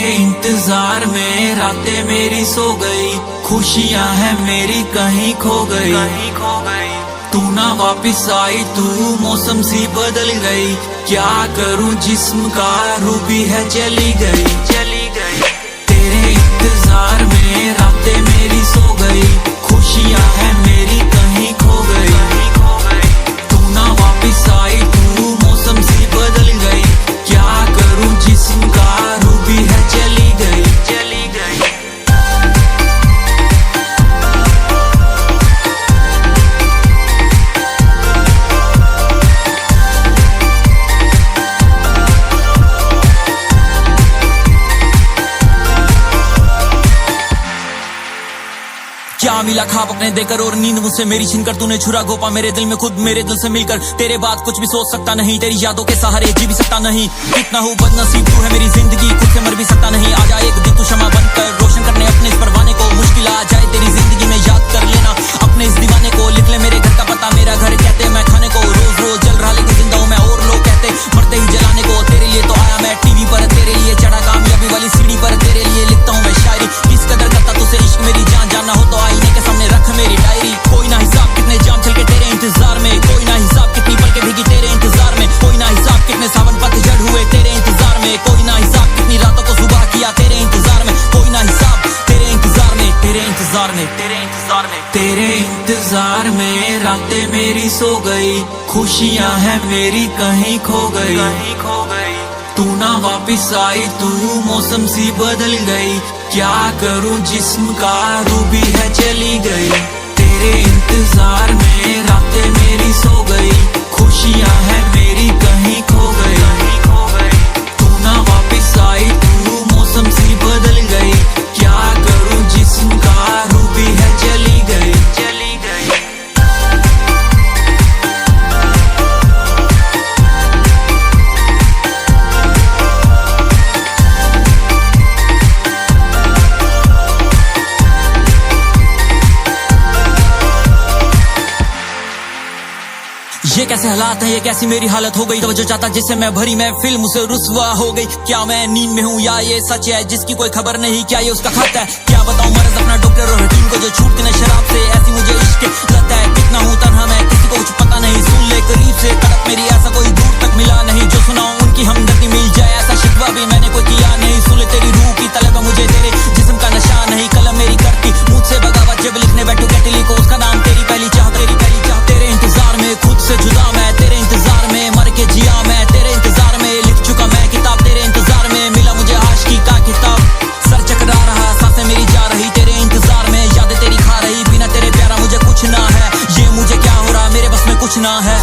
इंतजार में रातें मेरी सो गई, खुशियां हैं मेरी कहीं खो गई। तू ना वापिस आई, तू मौसम सी बदल गई। क्या करूं जिस्म का रूबी है चली गई। तेरे इंतजार में रातें मेरी सो गई, खुशियां हैं मेरी कहीं खो गई। तू ना वापिस आई, तू मौसम सी बदल गई। क्या करूं जिस्म का रूबी है चली गई। क्या मिला ख्वाब अपने देकर और नींद मुझसे मेरी छीनकर, तूने छुरा गोपा मेरे दिल में खुद मेरे दिल से मिलकर। तेरे बाद कुछ भी सोच सकता नहीं, तेरी यादों के सहारे जी भी सकता नहीं। कितना हूँ बदनसीब, तू है मेरी जिंदगी, खुद से मर भी सकता नहीं। आजा एक दिन तू क्षमा बनकर रोशन करने अपने इस परवाने को। मुश्किल आ जाए तेरी जिंदगी में याद कर लेना अपने इस दीवाने को। लिख ले मेरे घर का पता, मेरा घर कहते मैं खाने को। रोज रोज जल रहा लेकिन जिंदा हूँ मैं, और लोग कहते मरते ही जलाने को। तेरे लिए तो आया मैं टीवी पर, तेरे लिए चढ़ा कामयाबी वाली सीढ़ी पर। तेरे लिए लिखता हूँ मैं शायरी, किस कदर करता तुझसे इश्क मेरी जान। जानना हो तो आईने के सामने रख मेरी डायरी। कोई ना हिसाब कितने जाम चल के तेरे इंतजार में, कोई ना हिसाब कितनी पल के भीगी तेरे इंतजार में। कोई ना हिसाब कितने सावन पतझड़ हुए तेरे इंतजार में। कोई ना हिसाब कितनी रातों को सुबह किया तेरे इंतजार में। कोई ना हिसाब तेरे इंतजार में, तेरे इंतजार में, तेरे इंतजार में। तेरे इंतजार में रातें मेरी सो गई, खुशियां हैं मेरी कहीं खो गई। तू ना वापिस आई, तू मौसम सी बदल गई। क्या करूं जिस्म का रूबी है चली गई। तेरे इंतजार में रातें मेरी सो गई, खुशियां हैं मेरी कहीं खो गई। तू ना वापिस आई, तू मौसम सी बदल गई। क्या करूं जिस्म का रूबी है चली गई। ये कैसे हालात हैं, ये कैसी मेरी हालत हो गई। तवज्जो चाहता जिससे मैं भरी मैं फिल्म उसे रुस्वा हो गई। क्या मैं नींद में हूँ या ये सच है जिसकी कोई खबर नहीं। क्या ये उसका खत है, क्या बताऊं मर्ज अपना डॉक्टर और हकीम को जो छूटती न शराब से। ऐसी मुझे इश्क लत है, कितना हूँ तन्हा मैं, किसी को कुछ पता नहीं। सुन ले करीब से तड़प मेरी, ऐसा कोई दूर तक मिला नहीं। जो सुनाऊं उनकी हमदर्दी मिल जाए, ऐसा शिकवा भी मैंने कोई किया नहीं। सुन ले तेरी रूह की तलब है मुझे, तेरे जिस्म का नशा नहीं। कलम मेरी करती मुझसे बगावत, जब लिखने बैठू कहती लिखो उसका नाम। तेरी पहली चाह, तेरी पहली चाह। तेरे इंतजार में खुद से जुदा मैं, तेरे इंतजार में मर के जिया मैं। तेरे इंतजार में लिख चुका मैं किताब, तेरे इंतजार में मिला मुझे आशिकी का किताब। सर चकरा रहा, सांसें मेरी जा रही तेरे इंतजार में। यादें तेरी खा रही, बिना तेरे प्यारा मुझे कुछ ना है। ये मुझे क्या हो रहा, मेरे बस में कुछ ना है।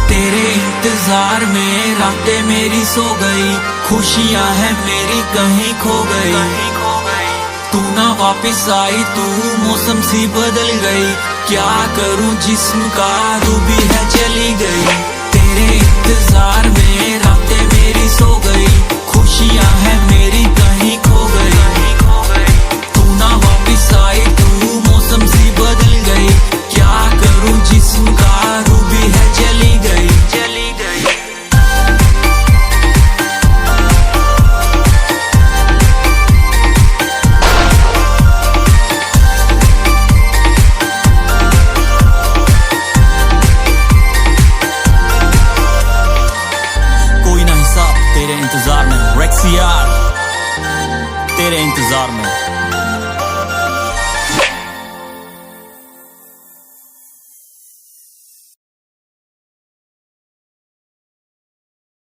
तेरे इंतजार में रातें मेरी सो गई, खुशियां हैं मेरी कहीं खो गई। तू ना वापिस आई, तू मौसम सी बदल गई। क्या करूं जिस्म का रूबी है चली गई। तेरे इंतजार में रातें मेरी सो गई, खुशियां हैं मेरी कहीं खो गई। तू ना वापिस आई, तू मौसम सी बदल गई। क्या करूं जिस्म का रूबी है चली गई। तेरे इंतजार में रेक्सियार, तेरे इंतजार में।